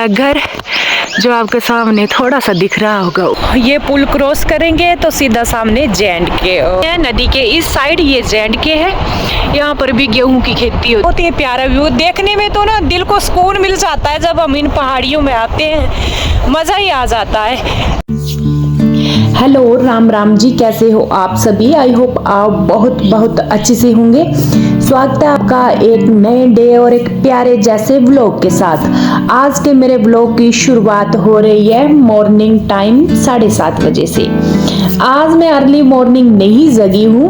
घर जो आपके सामने थोड़ा सा दिख रहा होगा। ये पुल क्रॉस करेंगे तो सीधा सामने JNK नदी के इस साइड ये JNK है। यहाँ पर भी गेहूं की खेती होती है। बहुत ही प्यारा व्यू देखने में तो ना दिल को सुकून मिल जाता है। जब हम इन पहाड़ियों में आते हैं मजा ही आ जाता है। हेलो, राम राम जी, कैसे हो आप सभी? आई होप आप बहुत बहुत अच्छे से होंगे। स्वागत है आपका एक नए डे और एक प्यारे जैसे व्लॉग के साथ। आज के मेरे व्लॉग की शुरुआत हो रही है मॉर्निंग टाइम 7:30 बजे से। आज मैं अर्ली मॉर्निंग नहीं जगी हूँ।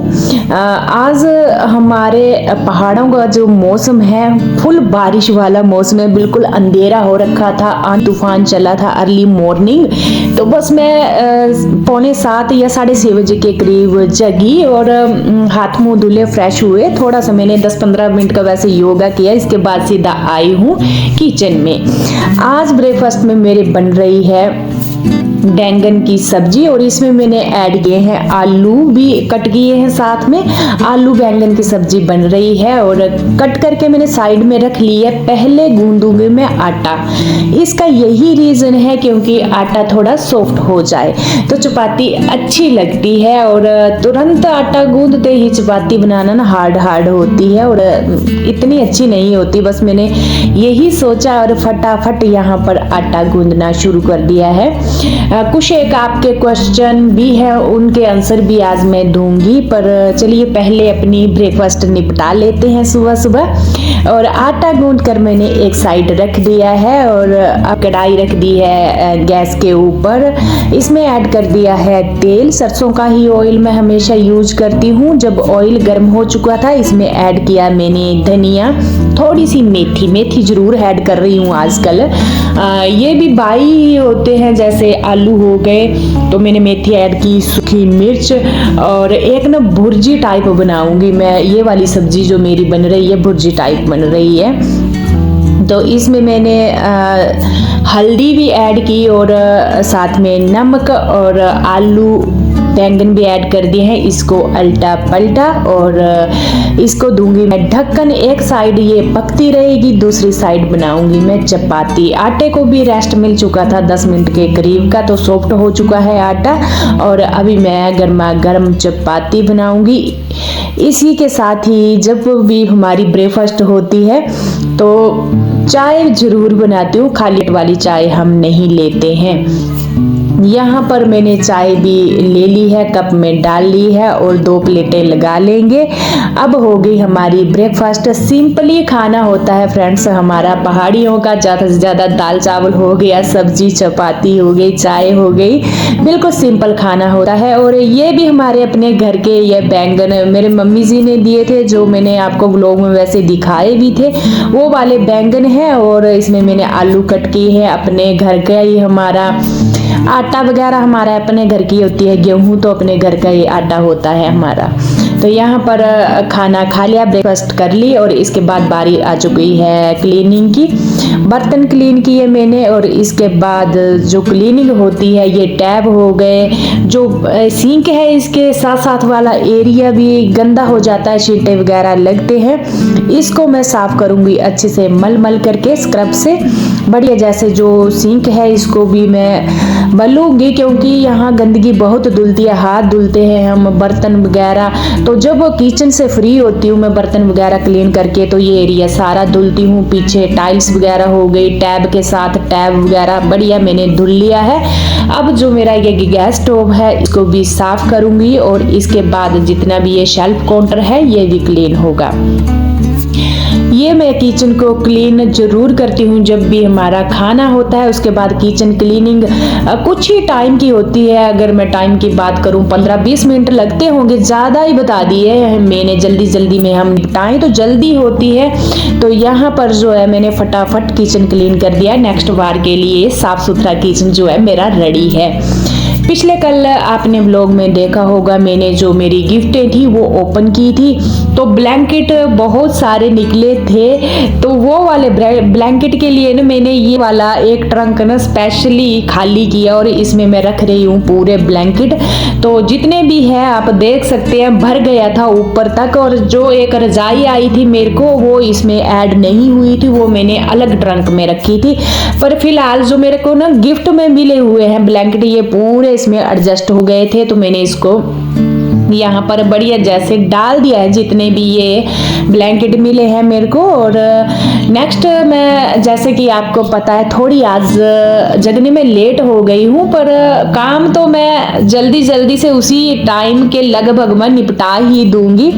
आज हमारे पहाड़ों का जो मौसम है फुल बारिश वाला मौसम है। बिल्कुल अंधेरा हो रखा था, आंधी तूफान चला था अर्ली मॉर्निंग। तो बस मैं 6:45 या 6:30 बजे के करीब जगी और हाथ मुंह धुले फ्रेश हुए। थोड़ा सा मैंने 10-15 मिनट का वैसे योगा किया। इसके बाद सीधा आई हूँ किचन में। आज ब्रेकफास्ट में मेरे बन रही है बैंगन की सब्जी और इसमें मैंने ऐड किए हैं आलू भी कट किए हैं साथ में। आलू बैंगन की सब्जी बन रही है और कट करके मैंने साइड में रख ली है। पहले गूंदूंगी मैं आटा। इसका यही रीजन है क्योंकि आटा थोड़ा सॉफ्ट हो जाए तो चपाती अच्छी लगती है। और तुरंत आटा गूंदते ही चपाती बनाना ना हार्ड होती है और इतनी अच्छी नहीं होती। बस मैंने यही सोचा और फटाफट यहाँ पर आटा गूंदना शुरू कर दिया है। कुछ एक आपके क्वेश्चन भी है, उनके आंसर भी आज मैं दूंगी। पर चलिए पहले अपनी ब्रेकफास्ट निपटा लेते हैं सुबह सुबह। और आटा गूंद कर मैंने एक साइड रख दिया है और कढ़ाई रख दी है गैस के ऊपर। इसमें ऐड कर दिया है तेल। सरसों का ही ऑयल मैं हमेशा यूज करती हूँ। जब ऑयल गर्म हो चुका था इसमें ऐड किया मैंने धनिया, थोड़ी सी मेथी जरूर ऐड कर रही हूँ आजकल। ये भी बाई होते हैं जैसे आलू हो गए तो मैंने मेथी ऐड की, सूखी मिर्च और एक ना भुर्जी टाइप बनाऊंगी मैं। ये वाली सब्जी जो मेरी बन रही है भुर्जी टाइप बन रही है। तो इसमें मैंने हल्दी भी ऐड की और साथ में नमक और आलू बैंगन भी ऐड कर दिए हैं। इसको अल्टा पलटा और इसको दूंगी मैं ढक्कन। एक साइड ये पकती रहेगी, दूसरी साइड बनाऊंगी मैं चपाती। आटे को भी रेस्ट मिल चुका था 10 मिनट के करीब का, तो सॉफ्ट हो चुका है आटा। और अभी मैं गर्मा गर्म चपाती बनाऊंगी। इसी के साथ ही जब भी हमारी ब्रेकफास्ट होती है तो चाय जरूर बनाती हूँ। खाली वाली चाय हम नहीं लेते हैं। यहाँ पर मैंने चाय भी ले ली है, कप में डाल ली है और 2 प्लेटें लगा लेंगे। अब हो गई हमारी ब्रेकफास्ट। सिंपली खाना होता है फ्रेंड्स हमारा पहाड़ियों का। ज़्यादा से ज़्यादा दाल चावल हो गया, सब्जी चपाती हो गई, चाय हो गई। बिल्कुल सिंपल खाना होता है। और ये भी हमारे अपने घर के ये बैंगन मेरे मम्मी जी ने दिए थे, जो मैंने आपको व्लॉग में वैसे दिखाए भी थे, वो वाले बैंगन हैं। और इसमें मैंने आलू कट किए हैं अपने घर का ही। हमारा आटा वगैरह हमारा अपने घर की होती है, गेहूं तो अपने घर का ही आटा होता है हमारा। तो यहाँ पर खाना खा लिया, ब्रेकफास्ट कर ली और इसके बाद बारी आ चुकी है क्लीनिंग की। बर्तन क्लीन किए मैंने और इसके बाद जो क्लीनिंग होती है ये टैब हो गए, जो सिंक है इसके साथ साथ वाला एरिया भी गंदा हो जाता है, छींटे वगैरह लगते हैं। इसको मैं साफ करूंगी अच्छे से मल करके स्क्रब से बढ़िया। जैसे जो सिंक है इसको भी मैं मलूंगी क्योंकि यहाँ गंदगी बहुत धुलती है। हाथ धुलते हैं हम बर्तन वगैरह, तो जब किचन से फ्री होती हूँ मैं बर्तन वगैरह क्लीन करके तो ये एरिया सारा धुलती हूँ। पीछे टाइल्स वगैरह हो गई, टैब के साथ टैब वगैरह बढ़िया मैंने धुल लिया है। अब जो मेरा ये गैस स्टोव है इसको भी साफ करूंगी और इसके बाद जितना भी ये शेल्फ काउंटर है ये भी क्लीन होगा। ये मैं किचन को क्लीन जरूर करती हूँ जब भी हमारा खाना होता है। उसके बाद किचन क्लीनिंग कुछ ही टाइम की होती है। अगर मैं टाइम की बात करूँ 15-20 मिनट लगते होंगे, ज़्यादा ही बता दिए मैंने। जल्दी में हम निपटाएं तो जल्दी होती है। तो यहाँ पर जो है मैंने फटाफट किचन क्लीन कर दिया। नेक्स्ट बार के लिए साफ सुथरा किचन जो है मेरा रेडी है। पिछले कल आपने व्लॉग में देखा होगा मैंने जो मेरी गिफ्टें थी वो ओपन की थी। तो ब्लैंकेट बहुत सारे निकले थे, तो वो वाले ब्लैंकेट के लिए ना मैंने ये वाला एक ट्रंक ना स्पेशली खाली किया और इसमें मैं रख रही हूँ पूरे ब्लैंकेट। तो जितने भी है आप देख सकते हैं भर गया था ऊपर तक, और जो एक रजाई आई थी मेरे को वो इसमें ऐड नहीं हुई थी, वो मैंने अलग ट्रंक में रखी थी। पर फिलहाल जो मेरे को ना गिफ्ट में मिले हुए हैं ब्लैंकेट ये पूरे इसमें एडजस्ट हो गए थे, तो मैंने इसको यहाँ पर बढ़िया जैसे डाल दिया है जितने भी ये ब्लैंकेट मिले हैं मेरे को। और नेक्स्ट मैं जैसे कि आपको पता है थोड़ी आज जगने में लेट हो गई हूँ, पर काम तो मैं जल्दी जल्दी से उसी टाइम के लगभग मैं निपटा ही दूंगी।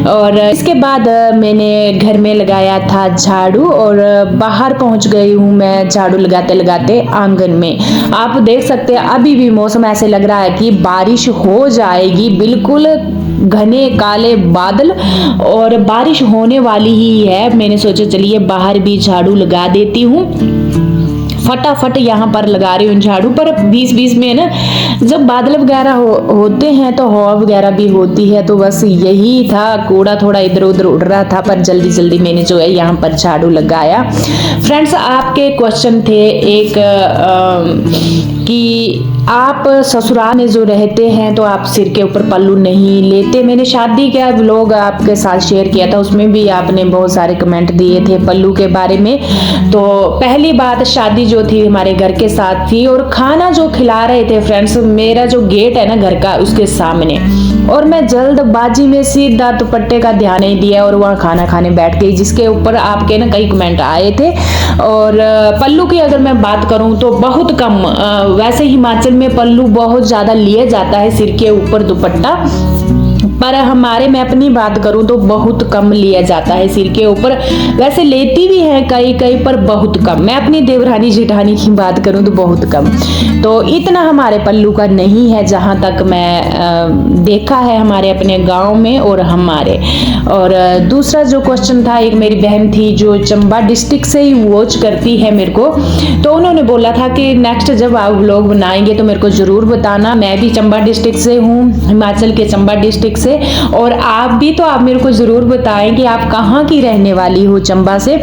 और इसके बाद मैंने घर में लगाया था झाड़ू और बाहर पहुंच गई हूँ मैं झाड़ू लगाते लगाते आंगन में। आप देख सकते हैं अभी भी मौसम ऐसे लग रहा है कि बारिश हो जाएगी, बिल्कुल घने काले बादल और बारिश होने वाली ही है। मैंने सोचा चलिए बाहर भी झाड़ू लगा देती हूँ, फटाफट यहाँ पर लगा रही हूँ झाड़ू। पर बीच बीच में ना जब बादल वगैरह होते हैं तो हवा वगैरह भी होती है, तो बस यही था, कूड़ा थोड़ा इधर उधर उड़ रहा था, पर जल्दी जल्दी मैंने जो है यहाँ पर झाड़ू लगाया। फ्रेंड्स आपके क्वेश्चन थे एक कि आप ससुराल में जो रहते हैं तो आप सिर के ऊपर पल्लू नहीं लेते। मैंने शादी का व्लॉग आपके साथ शेयर किया था, उसमें भी आपने बहुत सारे कमेंट दिए थे पल्लू के बारे में। तो पहली बात शादी जो थी हमारे घर के साथ थी, और खाना जो खिला रहे थे फ्रेंड्स, मेरा जो गेट है ना घर का उसके सामने, और मैं जल्दबाजी में सीधा दुपट्टे का ध्यान नहीं दिया और वहाँ खाना खाने बैठ गई, जिसके ऊपर आपके ना कई कमेंट आए थे। और पल्लू की अगर मैं बात करूं तो बहुत कम, वैसे हिमाचल में पल्लू बहुत ज्यादा लिया जाता है सिर के ऊपर दुपट्टा, पर हमारे मैं अपनी बात करूं तो बहुत कम लिया जाता है सिर के ऊपर। वैसे लेती भी है कई कई पर बहुत कम। मैं अपनी देवरानी जेठानी की बात करूं तो बहुत कम, तो इतना हमारे पल्लू का नहीं है जहां तक मैं देखा है हमारे अपने गांव में और हमारे। और दूसरा जो क्वेश्चन था, एक मेरी बहन थी जो चंबा डिस्ट्रिक्ट से ही वॉच करती है मेरे को, तो उन्होंने बोला था कि नेक्स्ट जब आप व्लॉग बनाएंगे तो मेरे को जरूर बताना। मैं भी चंबा डिस्ट्रिक्ट से हूँ, हिमाचल के चंबा डिस्ट्रिक्ट से, और आप भी, तो आप मेरे को जरूर बताएं कि आप कहाँ की रहने वाली हो चंबा से।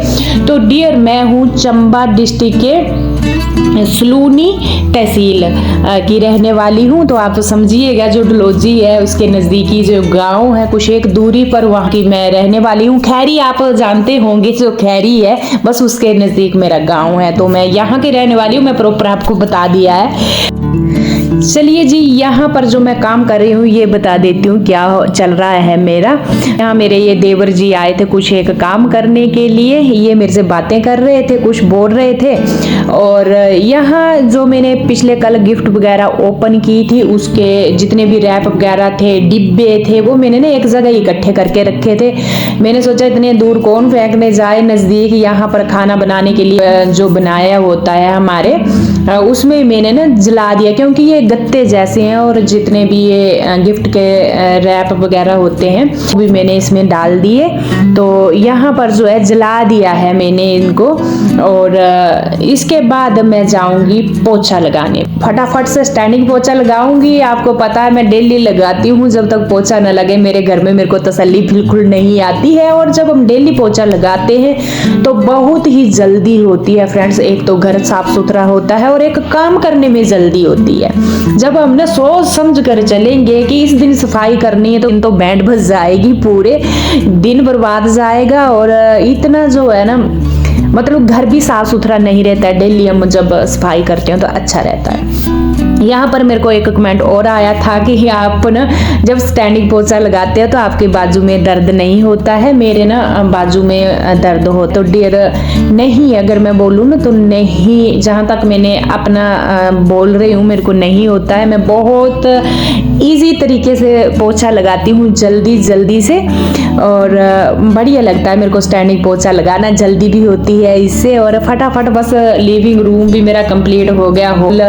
तो डियर मैं हूँ चंबा डिस्ट्रिक्ट के सलूनी तहसील की रहने वाली हूँ। तो आप समझिएगा जो डलोजी है उसके नज़दीकी जो गांव है कुछ एक दूरी पर, वहाँ की मैं रहने वाली हूँ। खैरी आप जानते होंगे, जो खैरी है बस उसके नज़दीक मेरा गांव है, तो मैं यहाँ की रहने वाली हूँ। मैं प्रॉपर आपको बता दिया है। चलिए जी, यहाँ पर जो मैं काम कर रही हूँ ये बता देती हूँ क्या चल रहा है मेरा। यहाँ मेरे ये देवर जी आए थे कुछ एक काम करने के लिए, ये मेरे से बातें कर रहे थे, कुछ बोल रहे थे। और यहाँ जो मैंने पिछले कल गिफ्ट वगैरह ओपन की थी उसके जितने भी रैप वगैरह थे, डिब्बे थे, वो मैंने ना एक जगह इकट्ठे करके रखे थे। मैंने सोचा इतने दूर कौन फेंकने जाए, नज़दीक यहाँ पर खाना बनाने के लिए जो बनाया होता है हमारे, उसमें मैंने ना जला दिया, क्योंकि ये गत्ते जैसे हैं और जितने भी ये गिफ्ट के रैप वगैरह होते हैं वो भी मैंने इसमें डाल दिए। तो यहाँ पर जो है जला दिया है मैंने इनको। और इसके बाद मैं जाऊंगी पोछा लगाने, फटाफट से स्टैंडिंग पोछा लगाऊंगी। आपको पता है मैं डेली लगाती हूँ, जब तक पोछा न लगे मेरे घर में मेरे को तसल्ली बिल्कुल नहीं आती है। और जब हम डेली पोछा लगाते हैं तो बहुत ही जल्दी होती है फ्रेंड्स, एक तो घर साफ सुथरा होता है और एक काम करने में जल्दी होती है। जब हम ना सोच समझ कर चलेंगे कि इस दिन सफाई करनी है तो बैंड बज जाएगी, पूरे दिन बर्बाद जाएगा। और इतना जो है ना मतलब घर भी साफ सुथरा नहीं रहता है, डेली हम जब सफाई करते हैं तो अच्छा रहता है। यहाँ पर मेरे को एक कमेंट और आया था कि आप ना जब स्टैंडिंग पोछा लगाते हैं तो आपके बाजू में दर्द नहीं होता है। मेरे ना बाजू में दर्द हो, तो डियर नहीं, अगर मैं बोलूँ ना तो नहीं, जहाँ तक मैंने अपना बोल रही हूँ मेरे को नहीं होता है। मैं बहुत इजी तरीके से पोछा लगाती हूँ, जल्दी जल्दी से, और बढ़िया लगता है मेरे को स्टैंडिंग पोछा लगाना, जल्दी भी होती है है इससे। और फटाफट बस लिविंग रूम भी मेरा कंप्लीट हो गया, हॉल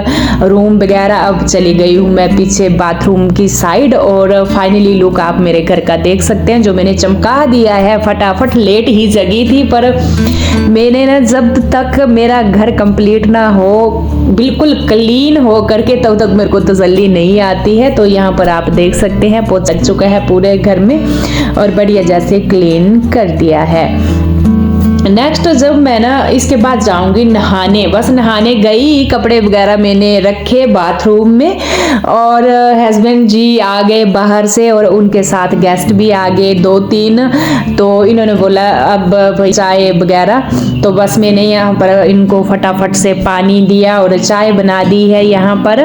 रूम वगैरह। अब चली गई हूँ मैं पीछे बाथरूम की साइड और फाइनली लुक आप मेरे घर का देख सकते हैं जो मैंने चमका दिया है। फटाफट लेट ही जगी थी पर मैंने ना जब तक मेरा घर कंप्लीट ना हो, बिल्कुल क्लीन हो करके, तब तक मेरे को तसल्ली नहीं आती है। तो यहाँ पर आप देख सकते हैं पोंछ लग चुका है पूरे घर में और बढ़िया जैसे क्लीन कर दिया है। नेक्स्ट जब मैं ना इसके बाद जाऊंगी नहाने, बस नहाने गई, कपड़े वगैरह मैंने रखे बाथरूम में और हस्बैंड जी आ गए बाहर से और उनके साथ गेस्ट भी आ गए 2-3। तो इन्होंने बोला अब भाई चाय वगैरह, तो बस मैंने यहाँ पर इनको फटाफट से पानी दिया और चाय बना दी है। यहाँ पर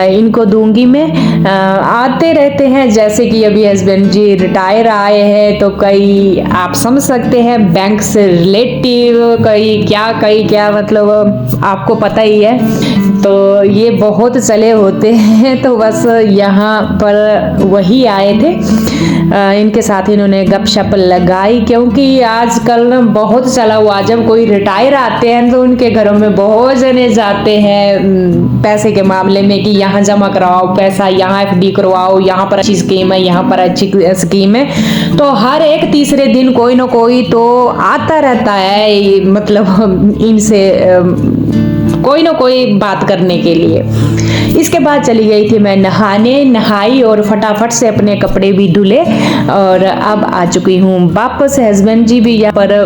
इनको दूंगी मैं। आते रहते हैं, जैसे कि अभी हस्बैंड जी रिटायर आए हैं तो कई आप समझ सकते हैं बैंक से रिलेटिव, कई क्या मतलब आपको पता ही है। तो ये बहुत चले होते हैं, तो बस यहाँ पर वही आए थे। इनके साथ इन्होंने गपशप लगाई क्योंकि आजकल ना बहुत चला हुआ, जब कोई रिटायर आते हैं तो उनके घरों में बहुत जने जाते हैं पैसे के मामले में कि यहाँ जमा करवाओ पैसा, यहाँ FD करवाओ, यहाँ पर अच्छी स्कीम है, यहाँ पर अच्छी स्कीम है। तो हर एक तीसरे दिन कोई ना कोई तो आता रहता है, मतलब इनसे कोई ना कोई बात करने के लिए। इसके बाद चली गई थी मैं नहाने, नहाई और फटाफट से अपने कपड़े भी धुले और अब आ चुकी हूँ वापस। हस्बैंड जी भी यहाँ पर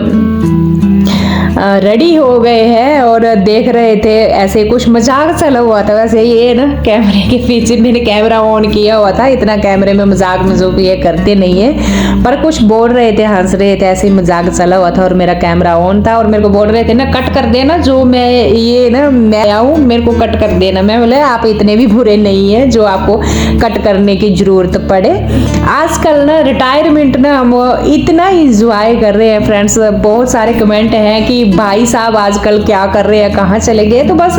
रेडी हो गए हैं और देख रहे थे, ऐसे कुछ मजाक चला हुआ था। वैसे ये ना कैमरे के पीछे मैंने कैमरा ऑन किया हुआ था, इतना कैमरे में मजाक मजूक ये करते नहीं है, पर कुछ बोल रहे थे, हंस रहे थे, ऐसे मजाक चला हुआ था और मेरा कैमरा ऑन था और मेरे को बोल रहे थे ना कट कर देना, जो मैं ये ना मैं आऊँ मेरे को कट कर देना। मैं बोले आप इतने भी बुरे नहीं है जो आपको कट करने की जरूरत पड़े। आजकल ना रिटायरमेंट ना हम इतना इंजॉय कर रहे हैं फ्रेंड्स। बहुत सारे कमेंट हैं कि भाई साहब आजकल क्या कर रहे हैं, कहाँ चले गए। तो बस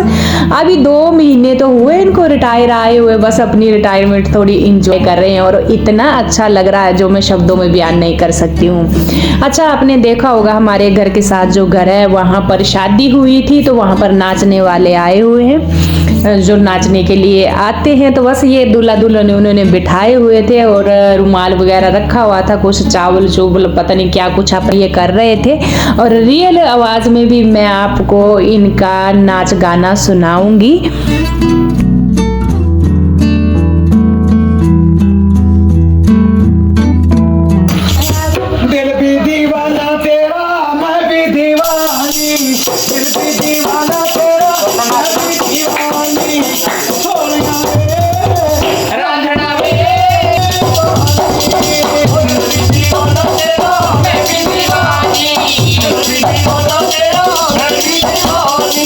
अभी 2 महीने तो हुए इनको रिटायर आए हुए, बस अपनी रिटायरमेंट थोड़ी इंजॉय कर रहे हैं और इतना अच्छा लग रहा है जो मैं शब्दों में बयान नहीं कर सकती हूँ। अच्छा, आपने देखा होगा हमारे घर के साथ जो घर है वहां पर शादी हुई थी, तो वहां पर नाचने वाले आए हुए हैं जो नाचने के लिए आते हैं। तो बस ये दूल्हा दुल्हन उन्होंने बिठाए हुए थे और रुमाल वगैरह रखा हुआ था, कुछ चावल चोवल पता नहीं क्या कुछ आप ये कर रहे थे और रियल आवाज में भी मैं आपको इनका नाच गाना सुनाऊंगी। दिल भी दीवाना तेरा मैं भी दीवानी, दिल भी दीवाना तेरा मैं भी दीवानी, सोनिया रे रांझना वे, दिल भी दीवाना तेरा मैं भी दीवानी, दिल भी दीवाना तेरा मैं भी दीवानी,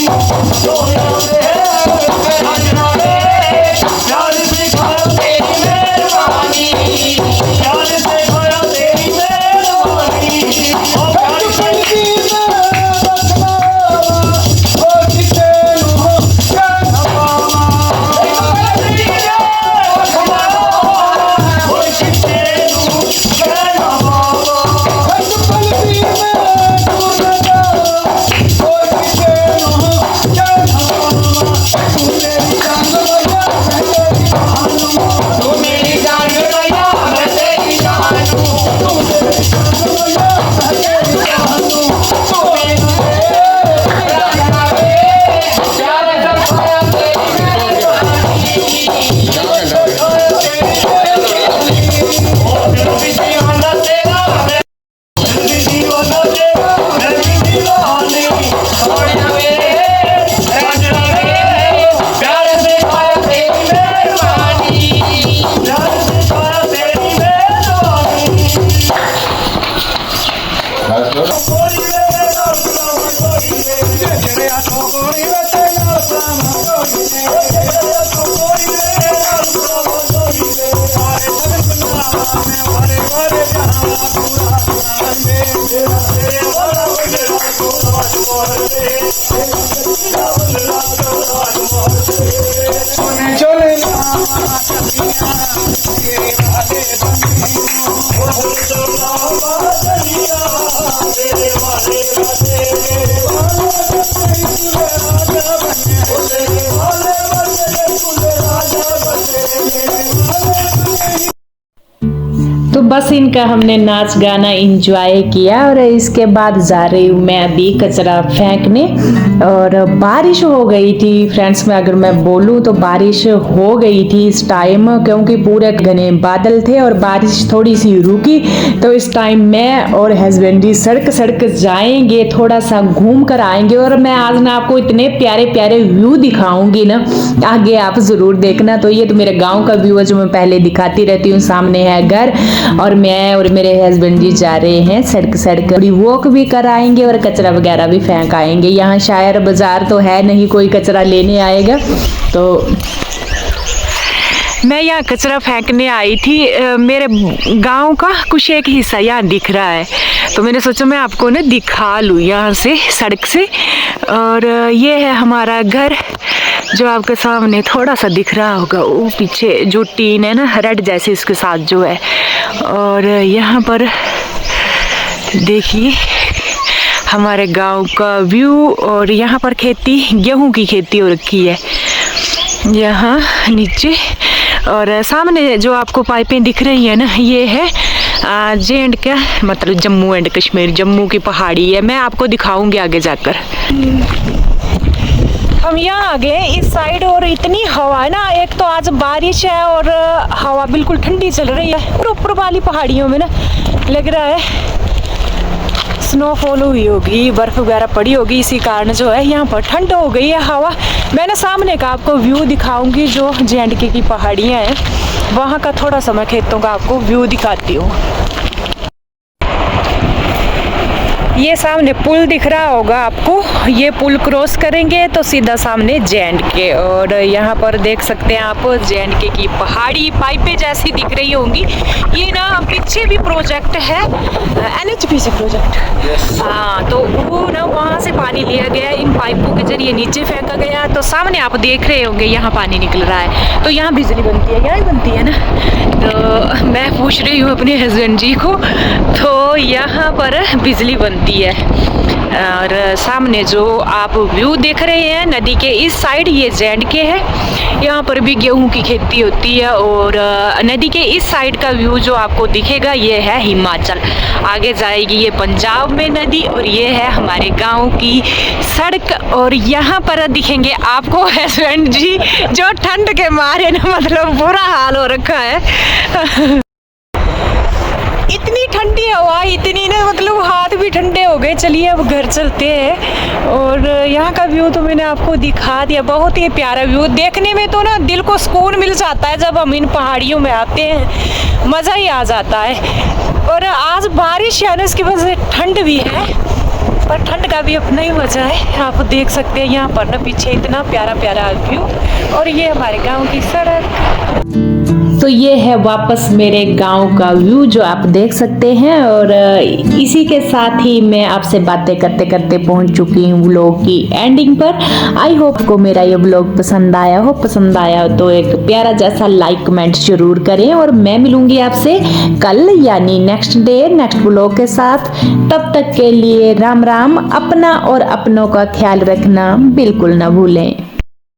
सोनिया रे रांझना वे, प्यार से खाया तेरी मेहरबानी, प्यार से खाया तेरी मेहरबानी, ओ प्यार कलबी में रखना, ओ किसे नु कहना पावा, ओ कलबी में रखना, ओ किसे नु कहना पावा, ओ कलबी में रखना, ओ किसे नु कहना पावा, तू मेरी जान गया मैं तेरी जानू, तू मेरी जान गया मैं तेरी जानू, तू मेरी जान गया मैं तेरी जानू, प्यार जमाया तेरी मेहरबानी, प्यार जमाया तेरी मेहरबानी, ओ दिल भी दीवाना तेरा मैं, दिल भी दीवाना तेरा मैं भी दीवानी, सोनिया वे रांझना वे, प्यार से खाया तेरी मेहरबानी, प्यार से खाया तेरी मेहरबानी, गोरी वे तेरा सलाम गोरी वे, तेरे हाथों गोरी वे तेरा सलाम गोरी वे, तेरे हाथों गोरी वे तेरा सलाम गोरी वे, सारे सपना में वारे वारे जहां पूरा जान दे, तेरे वाला तेरा पूरा मोर दे, तेरा वाला पूरा मोर दे, सोने चले ना चलिया तेरे वाले बंदियों, ओ चलो बादलिया तेरे वाले बंदे, बस इनका हमने नाच गाना एंजॉय किया और इसके बाद जा रही हूँ मैं अभी कचरा फेंकने। और बारिश हो गई थी फ्रेंड्स, में अगर मैं बोलूँ तो बारिश हो गई थी इस टाइम, क्योंकि पूरे घने बादल थे और बारिश थोड़ी सी रुकी। तो इस टाइम मैं और हस्बैंड जी सड़क जाएंगे, थोड़ा सा घूम कर आएंगे। और मैं आज ना आपको इतने प्यारे प्यारे व्यू दिखाऊंगी ना, आगे आप जरूर देखना। तो ये तो मेरे गांव का व्यू है जो मैं पहले दिखाती रहती हूँ। सामने है घर और मैं और मेरे हस्बैंड जी जा रहे हैं सड़क थोड़ी वॉक भी कराएंगे और कचरा वगैरह भी फेंक आएंगे। यहाँ शायर बाजार तो है नहीं, कोई कचरा लेने आएगा। तो मैं यहाँ कचरा फेंकने आई थी। मेरे गांव का कुछ एक हिस्सा यहाँ दिख रहा है, तो मैंने सोचा मैं आपको ना दिखा लूँ यहाँ से सड़क से। और ये है हमारा घर जो आपके सामने थोड़ा सा दिख रहा होगा, वो पीछे जो टीन है ना रेड जैसे इसके साथ जो है। और यहाँ पर देखिए हमारे गांव का व्यू। और यहाँ पर खेती, गेहूं की खेती हो रखी है यहाँ नीचे। और सामने जो आपको पाइपें दिख रही है ना, ये है जे का मतलब जम्मू एंड कश्मीर, जम्मू की पहाड़ी है। मैं आपको दिखाऊंगी आगे जाकर। हम यहाँ आ गए इस साइड और इतनी हवा है ना, एक तो आज बारिश है और हवा बिल्कुल ठंडी चल रही है। और ऊपर वाली पहाड़ियों में ना लग रहा है स्नोफॉल हुई होगी, बर्फ वगैरह पड़ी होगी, इसी कारण जो है यहाँ पर ठंड हो गई है हवा। मैंने सामने का आपको व्यू दिखाऊंगी जो जे&के की पहाड़ियाँ हैं, वहाँ का थोड़ा सा मैं खेतों का आपको व्यू दिखाती हूँ। ये सामने पुल दिख रहा होगा आपको, ये पुल क्रॉस करेंगे तो सीधा सामने जे&के। और यहाँ पर देख सकते हैं आप जे&के की पहाड़ी पाइपें जैसी दिख रही होंगी। ये ना पीछे भी प्रोजेक्ट है, NHPC प्रोजेक्ट। हाँ, तो वो ना वहाँ से पानी लिया गया इन पाइपों के जरिए नीचे फेंका गया। तो सामने आप देख रहे होंगे यहाँ पानी निकल रहा है, तो यहाँ बिजली बनती है, यहाँ बनती है ना। तो मैं पूछ रही हूँ अपने हस्बैंड जी को, तो यहाँ पर बिजली बनती है। और सामने जो आप व्यू देख रहे हैं नदी के इस साइड, ये जे&के है, यहाँ पर भी गेहूं की खेती होती है। और नदी के इस साइड का व्यू जो आपको दिखेगा ये है हिमाचल, आगे जाएगी ये पंजाब में नदी। और ये है हमारे गांव की सड़क। और यहाँ पर दिखेंगे आपको हस्बैंड जी जो ठंड के मारे ना मतलब बुरा हाल हो रखा है। इतनी ठंडी हवा, इतनी ना मतलब हाथ भी ठंडे हो गए। चलिए अब घर चलते हैं। और यहाँ का व्यू तो मैंने आपको दिखा दिया, बहुत ही प्यारा व्यू। देखने में तो ना दिल को सुकून मिल जाता है जब हम इन पहाड़ियों में आते हैं, मज़ा ही आ जाता है। और आज बारिश है ना, इसकी वजह से ठंड भी है, पर ठंड का भी अपना ही मज़ा है। आप देख सकते हैं यहाँ पर ना पीछे इतना प्यारा प्यारा व्यू। और ये हमारे गाँव की सड़क। तो ये है वापस मेरे गांव का व्यू जो आप देख सकते हैं। और इसी के साथ ही मैं आपसे बातें करते करते पहुंच चुकी हूँ व्लॉग की एंडिंग पर। आई होप को मेरा ये व्लॉग पसंद आया हो। पसंद आया हो तो एक प्यारा जैसा लाइक कमेंट जरूर करें। और मैं मिलूंगी आपसे कल यानी नेक्स्ट डे नेक्स्ट व्लॉग के साथ। तब तक के लिए राम राम। अपना और अपनों का ख्याल रखना बिल्कुल ना भूलें।